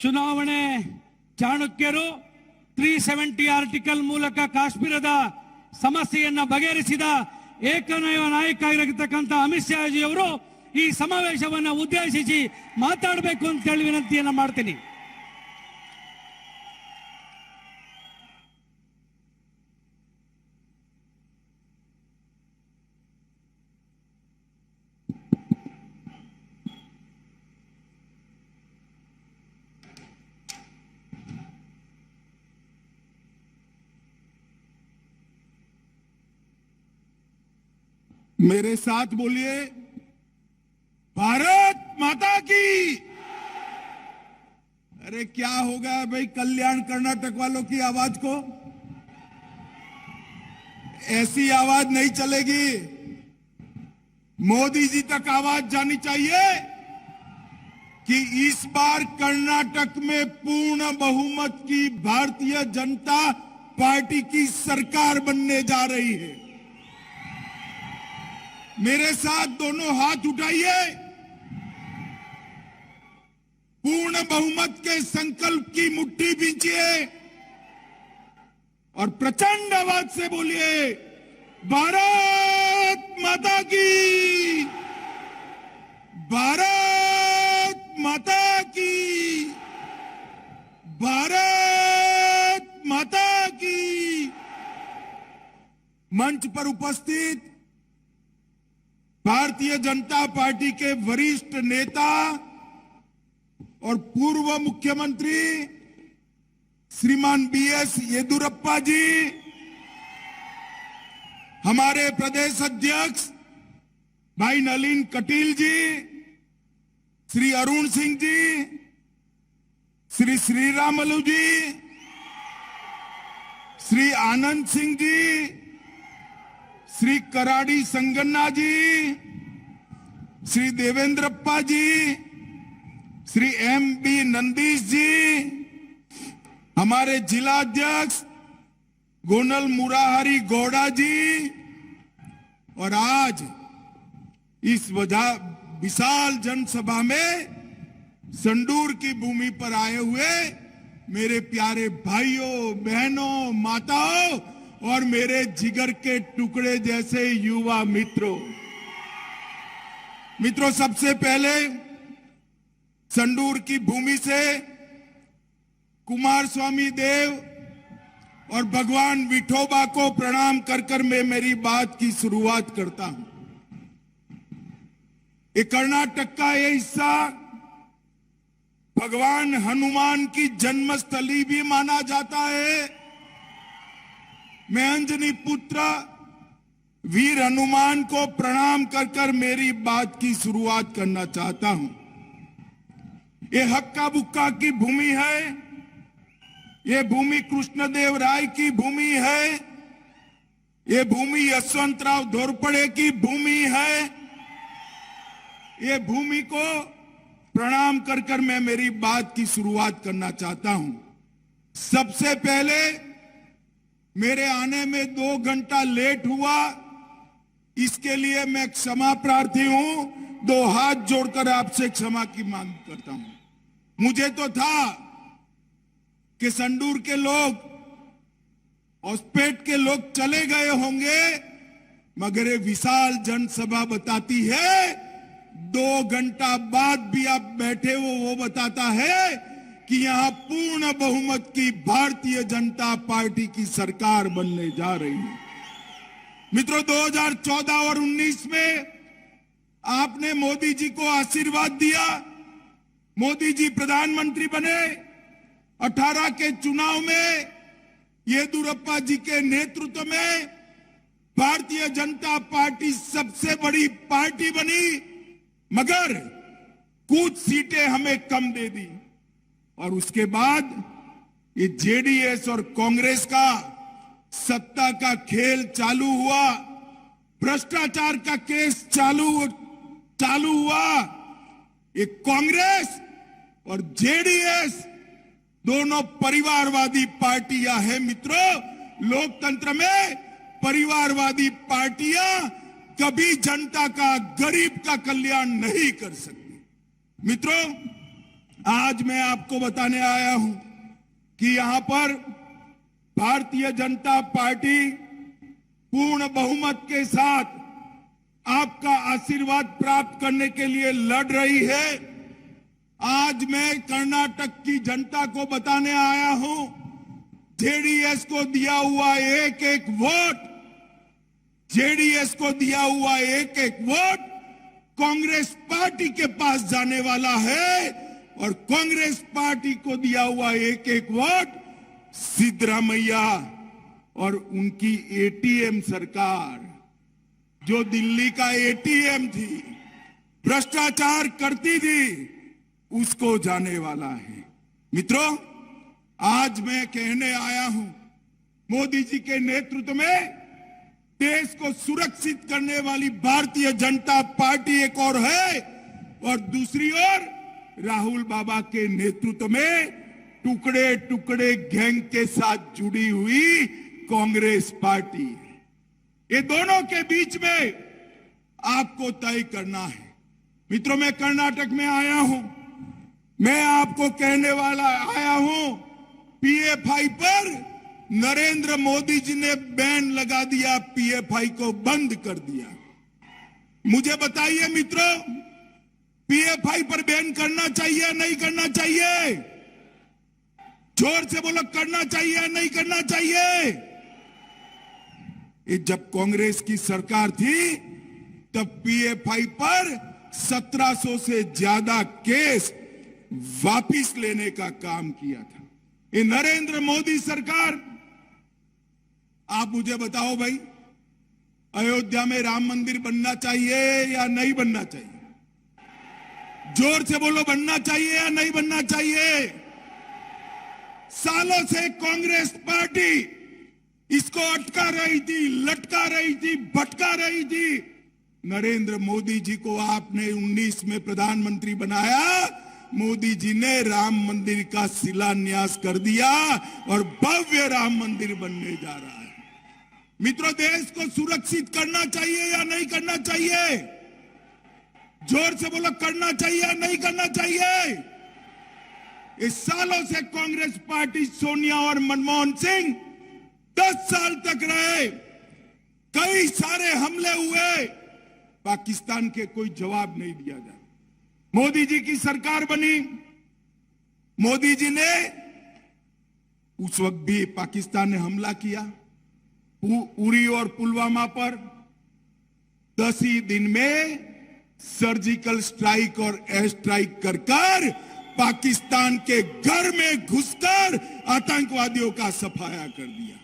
ಚುನಾವಣೆ ಚಾಣಕ್ಯರು 370 ಆರ್ಟಿಕಲ್ ಮೂಲಕ ಕಾಶ್ಮೀರದ ಸಮಸ್ಯೆಯನ್ನು ಬಗೆಹರಿಸಿದ ಏಕೈಕ ನಾಯಕ ಆಗಿರತಕ್ಕಂತ ಅಮಿತ್ ಶಾ ಜಿ ಅವರು ಈ ಸಮಾವೇಶವನ್ನು ಉದ್ದೇಶಿಸಿ ಮಾತಾಡಬೇಕು ಅಂತ ಹೇಳಿ ವಿನಂತಿಯನ್ನು ಮಾಡ್ತೀನಿ. मेरे साथ बोलिए, भारत माता की। अरे क्या हो गया भाई कल्याण कर्नाटक वालों की आवाज को? ऐसी आवाज नहीं चलेगी। मोदी जी तक आवाज जानी चाहिए कि इस बार कर्नाटक में पूर्ण बहुमत की भारतीय जनता पार्टी की सरकार बनने जा रही है। मेरे साथ दोनों हाथ उठाइए, पूर्ण बहुमत के संकल्प की मुट्ठी बींचिए और प्रचंड आवाज से बोलिए, भारत माता की, भारत माता की, भारत माता की। मंच पर उपस्थित भारतीय जनता पार्टी के वरिष्ठ नेता और पूर्व मुख्यमंत्री श्रीमान बीएस येदियुरप्पा जी, हमारे प्रदेश अध्यक्ष भाई नलिन कटील जी, श्री अरुण सिंह जी, श्री श्रीरामुलु जी, श्री आनंद सिंह जी, श्री कराड़ी संगन्ना जी, श्री देवेंद्रप्पा जी, श्री एम बी नंदीश जी, हमारे जिला अध्यक्ष गोनल मुराहरी गौड़ा जी, और आज इस विशाल जनसभा में संडूर की भूमि पर आए हुए मेरे प्यारे भाइयों, बहनों, माताओं और मेरे जिगर के टुकड़े जैसे युवा मित्रों, सबसे पहले संडूर की भूमि से कुमार स्वामी देव और भगवान विठोबा को प्रणाम कर मैं मेरी बात की शुरुआत करता हूं। ये कर्नाटक का ये हिस्सा भगवान हनुमान की जन्मस्थली भी माना जाता है। मैं अंजनी पुत्र वीर हनुमान को प्रणाम कर मेरी बात की शुरुआत करना चाहता हूं। ये हक्का बुक्का की भूमि है, ये भूमि कृष्णदेव राय की भूमि है, ये भूमि यशवंतराव घोरपड़े की भूमि है। ये भूमि को प्रणाम कर मैं मेरी बात की शुरुआत करना चाहता हूं। सबसे पहले मेरे आने में 2 घंटा लेट हुआ, इसके लिए मैं क्षमा प्रार्थी हूं। 2 हाथ जोड़कर आपसे क्षमा की मांग करता हूं। मुझे तो था कि संडूर के लोग, औसपेट के लोग चले गए होंगे, मगर ये विशाल जनसभा बताती है 2 घंटा बाद भी आप बैठे हो, वो बताता है कि यहां पूर्ण बहुमत की भारतीय जनता पार्टी की सरकार बनने जा रही है। मित्रों, 2014 और 19 में आपने मोदी जी को आशीर्वाद दिया, मोदी जी प्रधानमंत्री बने। 18 के चुनाव में येदियुरप्पा जी के नेतृत्व में भारतीय जनता पार्टी सबसे बड़ी पार्टी बनी, मगर कुछ सीटें हमें कम दे दी। और उसके बाद ये जेडीएस और कांग्रेस का सत्ता का खेल चालू हुआ, भ्रष्टाचार का केस चालू हुआ। ये कांग्रेस और जेडीएस दोनों परिवारवादी पार्टियां हैं। मित्रों, लोकतंत्र में परिवारवादी पार्टियां कभी जनता का, गरीब का कल्याण नहीं कर सकती। मित्रों, आज मैं आपको बताने आया हूं कि यहां पर भारतीय जनता पार्टी पूर्ण बहुमत के साथ आपका आशीर्वाद प्राप्त करने के लिए लड़ रही है। आज मैं कर्नाटक की जनता को बताने आया हूं, जेडीएस को दिया हुआ एक एक वोट, जेडीएस को दिया हुआ एक एक वोट कांग्रेस पार्टी के पास जाने वाला है और कांग्रेस पार्टी को दिया हुआ एक एक वोट सिद्धरामैया और उनकी एटीएम सरकार, जो दिल्ली का एटीएम थी, भ्रष्टाचार करती थी, उसको जाने वाला है। मित्रों, आज मैं कहने आया हूं, मोदी जी के नेतृत्व में देश को सुरक्षित करने वाली भारतीय जनता पार्टी एक और है और दूसरी ओर राहुल बाबा के नेतृत्व में टुकड़े टुकड़े गैंग के साथ जुड़ी हुई कांग्रेस पार्टी है। ये दोनों के बीच में आपको तय करना है। मित्रों, मैं कर्नाटक में आया हूं, मैं आपको कहने वाला आया हूं, पीएफआई पर नरेंद्र मोदी जी ने बैन लगा दिया, पीएफआई को बंद कर दिया। मुझे बताइए मित्रों, पीएफआई पर बैन करना चाहिए नहीं करना चाहिए? जोर से बोलो, करना चाहिए नहीं करना चाहिए? ये जब कांग्रेस की सरकार थी तब पीएफआई पर 1700 से ज्यादा केस वापिस लेने का काम किया था। ये नरेंद्र मोदी सरकार, आप मुझे बताओ भाई, अयोध्या में राम मंदिर बनना चाहिए या नहीं बनना चाहिए? जोर से बोलो, बनना चाहिए या नहीं बनना चाहिए? सालों से कांग्रेस पार्टी इसको अटका रही थी, लटका रही थी, भटका रही थी। नरेंद्र मोदी जी को आपने 19 में प्रधानमंत्री बनाया, मोदी जी ने राम मंदिर का शिलान्यास कर दिया और भव्य राम मंदिर बनने जा रहा है। मित्रों, देश को सुरक्षित करना चाहिए या नहीं करना चाहिए? जोर से बोलो, करना चाहिए या नहीं करना चाहिए? इस सालों से कांग्रेस पार्टी, सोनिया और मनमोहन सिंह 10 साल तक रहे, कई सारे हमले हुए, पाकिस्तान के कोई जवाब नहीं दिया गया। मोदी जी की सरकार बनी, मोदी जी ने उस वक्त भी पाकिस्तान ने हमला किया उरी और पुलवामा पर। 10 ही दिन में सर्जिकल स्ट्राइक और एयर स्ट्राइक कर पाकिस्तान के घर में घुसकर आतंकवादियों का सफाया कर दिया।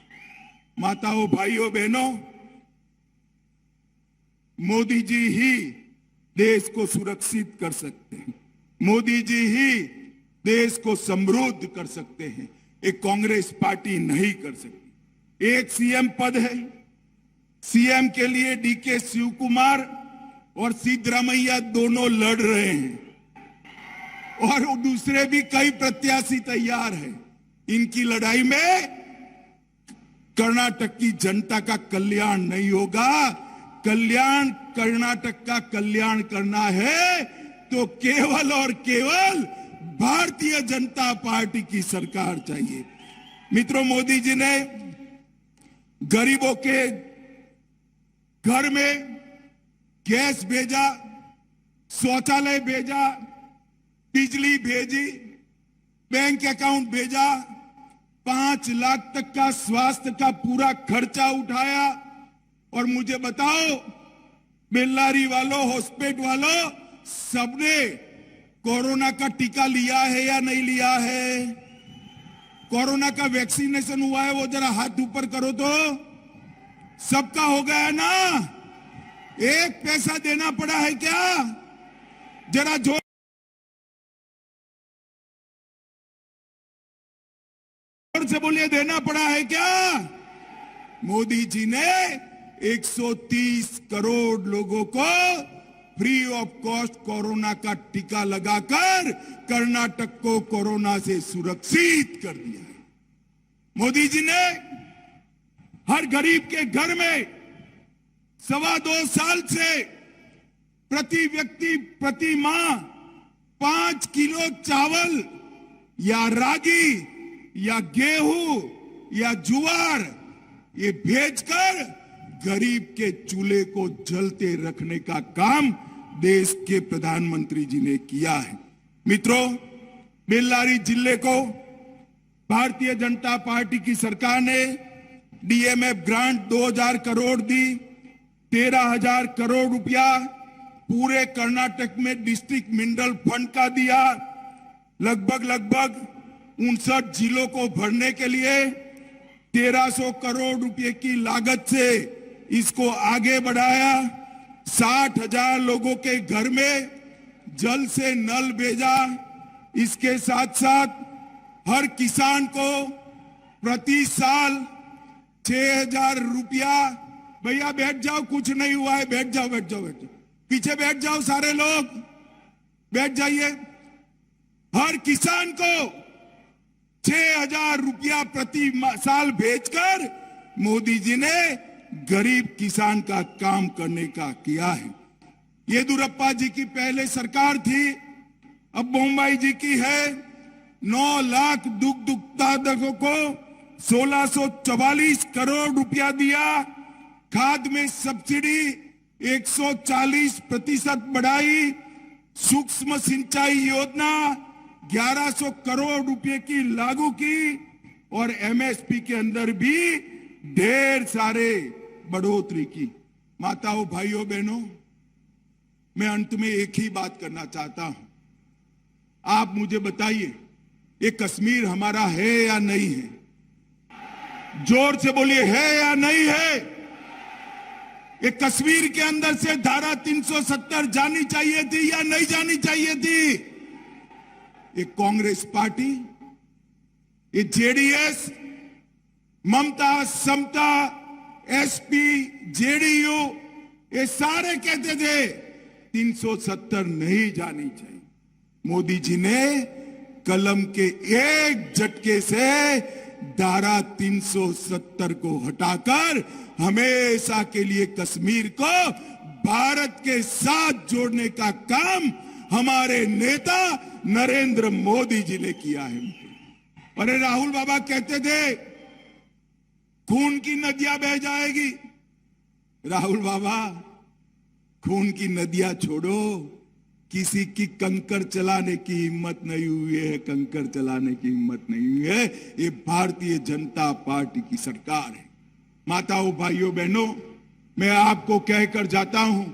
माताओं, भाइयों, बहनों, मोदी जी ही देश को सुरक्षित कर सकते हैं, मोदी जी ही देश को समृद्ध कर सकते हैं। एक कांग्रेस पार्टी नहीं कर सकती। एक सीएम पद है, सीएम के लिए डीके शिव कुमार और सिद्धरामैया दोनों लड़ रहे हैं और दूसरे भी कई प्रत्याशी तैयार हैं। इनकी लड़ाई में कर्नाटक की जनता का कल्याण नहीं होगा। कल्याण, कर्नाटक का कल्याण करना है तो केवल और केवल भारतीय जनता पार्टी की सरकार चाहिए। मित्रों, मोदी जी ने गरीबों के घर में गैस भेजा, शौचालय भेजा, बिजली भेजी, बैंक अकाउंट भेजा, 5 लाख तक का स्वास्थ्य का पूरा खर्चा उठाया। और मुझे बताओ, बेल्लारी वालों, हॉस्पिटल वालों, सबने कोरोना का टीका लिया है या नहीं लिया है? कोरोना का वैक्सीनेशन हुआ है? वो जरा हाथ ऊपर करो तो। सबका हो गया ना? एक पैसा देना पड़ा है क्या? जरा जोर से बोलिए, देना पड़ा है क्या? मोदी जी ने 130 करोड़ लोगों को फ्री ऑफ कॉस्ट कोरोना का टीका लगाकर कर्नाटक को कोरोना से सुरक्षित कर दिया है। मोदी जी ने हर गरीब के घर में 2.25 साल से प्रति व्यक्ति, प्रति माह 5 किलो चावल या रागी या गेहूं या जुआर ये भेजकर गरीब के चूल्हे को जलते रखने का काम देश के प्रधानमंत्री जी ने किया है। मित्रों, बेल्लारी जिले को भारतीय जनता पार्टी की सरकार ने डीएमएफ ग्रांट 2000 करोड़ दी, 13,000 करोड़ रुपया पूरे कर्नाटक में डिस्ट्रिक्ट मिनरल फंड का दिया। लगभग 59 जिलों को भरने के लिए 1300 करोड़ रुपए की लागत से इसको आगे बढ़ाया। 60,000 लोगों के घर में जल से नल भेजा। इसके साथ साथ हर किसान को प्रति साल 6,000 रुपया। भैया बैठ जाओ, कुछ नहीं हुआ है, बैठ जाओ पीछे बैठ जाओ, सारे लोग बैठ जाइए। हर किसान को 6,000 रुपया प्रति साल भेजकर मोदी जी ने गरीब किसान का काम करने का किया है। येदियुरप्पा जी की पहले सरकार थी, अब बोम्मई जी की है। 9 लाख दुग्ध उत्पादकों को 1644 करोड़ रुपया दिया। खाद में सब्सिडी 140% बढ़ाई। सूक्ष्म सिंचाई योजना 1100 करोड़ रुपए की लागू की और एमएसपी के अंदर भी ढेर सारे बढ़ोतरी की। माताओं, भाइयों, बहनों, मैं अंत में एक ही बात करना चाहता हूं। आप मुझे बताइए, ये कश्मीर हमारा है या नहीं है? जोर से बोलिए, है या नहीं है? ये कश्मीर के अंदर से धारा 370 जानी चाहिए थी या नहीं जानी चाहिए थी? ये कांग्रेस पार्टी, ये जेडीएस, ममता, समता, एसपी, जेडीयू, ये सारे कहते थे 370 नहीं जानी चाहिए। मोदी जी ने कलम के एक झटके से धारा 370 को हटाकर हमेशा के लिए कश्मीर को भारत के साथ जोड़ने का काम हमारे नेता नरेंद्र मोदी जी ने किया है। अरे राहुल बाबा कहते थे खून की नदियां बह जाएगी। राहुल बाबा, खून की नदियां छोड़ो, किसी की कंकर चलाने की हिम्मत नहीं हुई है, कंकर चलाने की हिम्मत नहीं हुई है। ये भारतीय जनता पार्टी की सरकार है। माताओं, भाइयों, बहनों, मैं आपको कहकर जाता हूं,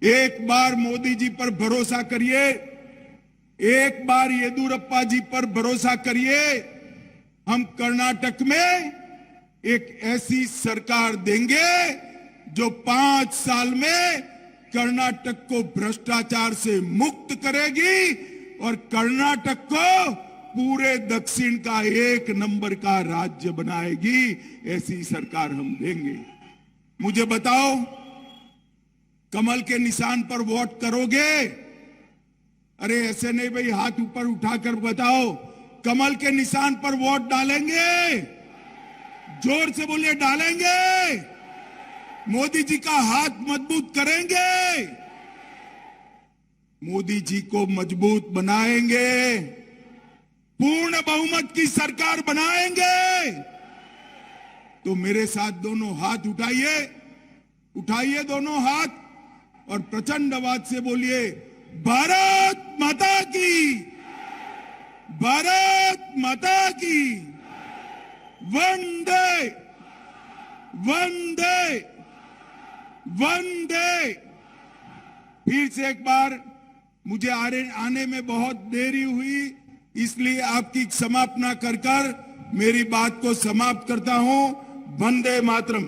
एक बार मोदी जी पर भरोसा करिए, एक बार येदियुरप्पा जी पर भरोसा करिए। हम कर्नाटक में एक ऐसी सरकार देंगे जो 5 साल में कर्नाटक को भ्रष्टाचार से मुक्त करेगी और कर्नाटक को पूरे दक्षिण का 1 नंबर का राज्य बनाएगी। ऐसी सरकार हम देंगे। मुझे बताओ, कमल के निशान पर वोट करोगे? अरे ऐसे नहीं भाई, हाथ ऊपर उठाकर बताओ, कमल के निशान पर वोट डालेंगे? जोर से बोलिए, डालेंगे? मोदी जी का हाथ मजबूत करेंगे? मोदी जी को मजबूत बनाएंगे, पूर्ण बहुमत की सरकार बनाएंगे। तो मेरे साथ दोनों हाथ उठाइए, उठाइए दोनों हाथ और प्रचंड आवाज से बोलिए, भारत माता की, भारत माता की, वंदे वंदे वंदे। फिर से एक बार, मुझे आने में बहुत देरी हुई, इसलिए आपकी समाप्त ना कर मेरी बात को समाप्त करता हूं। वंदे मातरम।